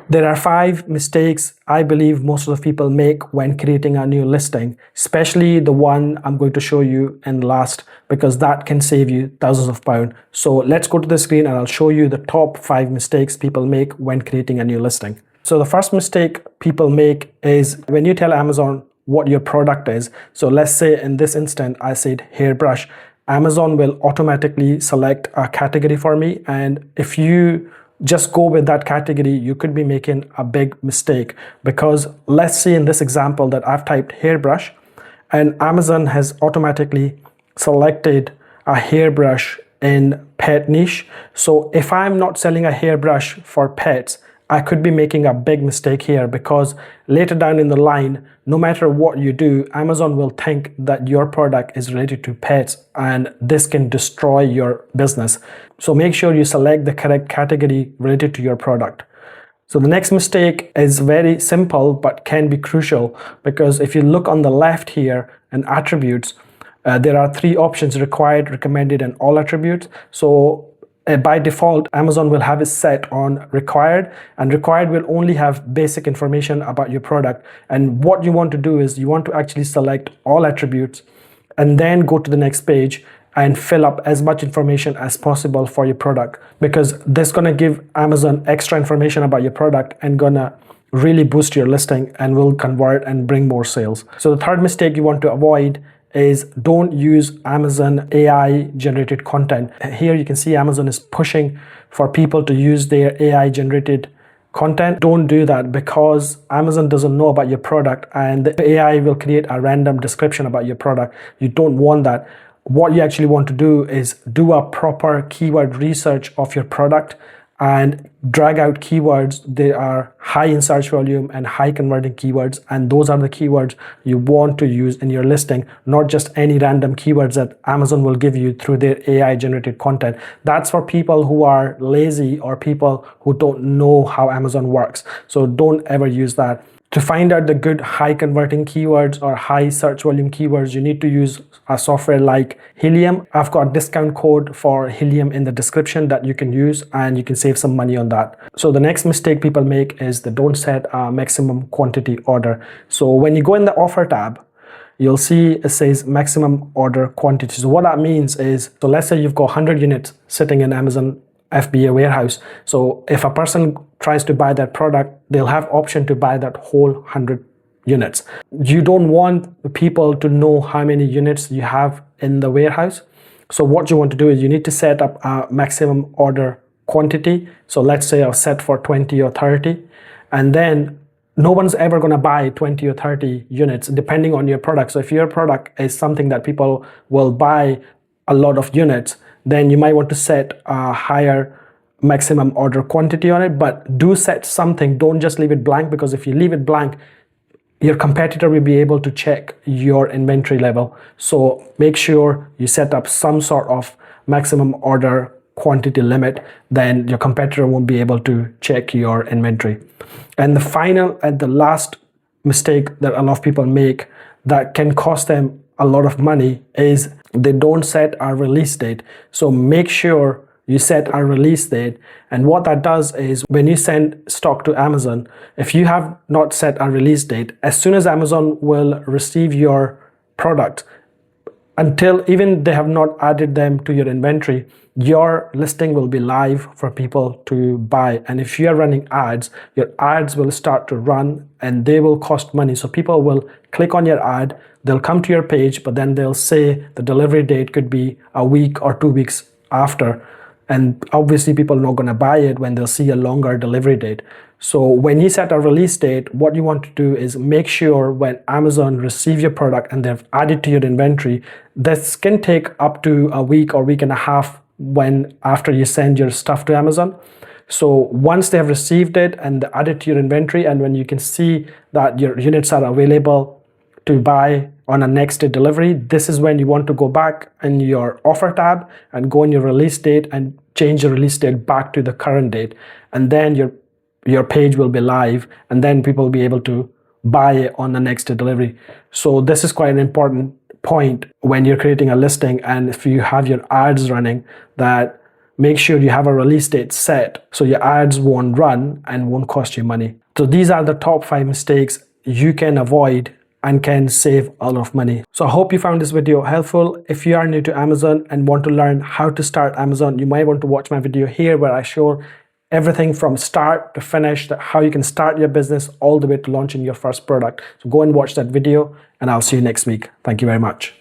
There are 5 mistakes I believe most of the people make when creating a new listing, especially the one I'm going to show you in last, because that can save you thousands of pounds. So let's go to the screen and I'll show you the top 5 mistakes people make when creating a new listing. So the first mistake people make is when you tell Amazon what your product is. So let's say in this instant, I said hairbrush. Amazon will automatically select a category for me. And if you just go with that category, you could be making a big mistake, because let's say in this example that I've typed hairbrush and Amazon has automatically selected a hairbrush in pet niche. So if I'm not selling a hairbrush for pets, I could be making a big mistake here, because later down in the line, no matter what you do, Amazon will think that your product is related to pets, and this can destroy your business. So make sure you select the correct category related to your product. So the next mistake is very simple but can be crucial, because if you look on the left here in attributes, there are 3 options: required, recommended, and all attributes. So by default, Amazon will have it set on required, and required will only have basic information about your product. And what you want to do is you want to actually select all attributes and then go to the next page and fill up as much information as possible for your product, because this is going to give Amazon extra information about your product and gonna really boost your listing and will convert and bring more sales. So the third mistake you want to avoid is don't use Amazon AI generated content. Here you can see Amazon is pushing for people to use their AI generated content. Don't do that, because Amazon doesn't know about your product and the AI will create a random description about your product. You don't want that. What you actually want to do is do a proper keyword research of your product and drag out keywords that are high in search volume and high converting keywords, and those are the keywords you want to use in your listing, not just any random keywords that Amazon will give you through their AI generated content. That's for people who are lazy or people who don't know how Amazon works. So don't ever use that. To find out the good high converting keywords or high search volume keywords, you need to use a software like Helium. I've got a discount code for Helium in the description that you can use, and you can save some money on that. So the next mistake people make is they don't set a maximum quantity order. So when you go in the offer tab, you'll see it says maximum order quantity. So what that means is, so let's say you've got 100 units sitting in Amazon FBA warehouse. So if a person tries to buy that product, they'll have option to buy that whole 100 units. You don't want people to know how many units you have in the warehouse. So what you want to do is you need to set up a maximum order quantity. So let's say I've set for 20 or 30, and then no one's ever going to buy 20 or 30 units depending on your product. So if your product is something that people will buy a lot of units, then you might want to set a higher maximum order quantity on it, but do set something. Don't just leave it blank, because if you leave it blank, your competitor will be able to check your inventory level. So make sure you set up some sort of maximum order quantity limit, then your competitor won't be able to check your inventory. And the final and the last mistake that a lot of people make that can cost them a lot of money is they don't set a release date. So make sure you set a release date. And what that does is when you send stock to Amazon, if you have not set a release date, as soon as Amazon will receive your product, until even they have not added them to your inventory, your listing will be live for people to buy. And if you are running ads, your ads will start to run and they will cost money. So people will click on your ad, they'll come to your page, but then they'll say the delivery date could be a week or 2 weeks after. And obviously people are not going to buy it when they'll see a longer delivery date. So when you set a release date, what you want to do is make sure when Amazon receive your product and they've added to your inventory, this can take up to a week or week and a half when after you send your stuff to Amazon. So once they have received it and add it to your inventory, and when you can see that your units are available to buy on a next day delivery, this is when you want to go back in your offer tab and go in your release date and change your release date back to the current date. And then your page will be live, and then people will be able to buy it on the next day delivery. So this is quite an important point when you're creating a listing, and if you have your ads running, that Make sure you have a release date set so your ads won't run and won't cost you money. So these are the top 5 mistakes you can avoid and can save a lot of money. So I hope you found this video helpful. If you are new to Amazon and want to learn how to start Amazon, you might want to watch my video here where I show everything from start to finish, how you can start your business all the way to launching your first product. So go and watch that video and I'll see you next week. Thank you very much.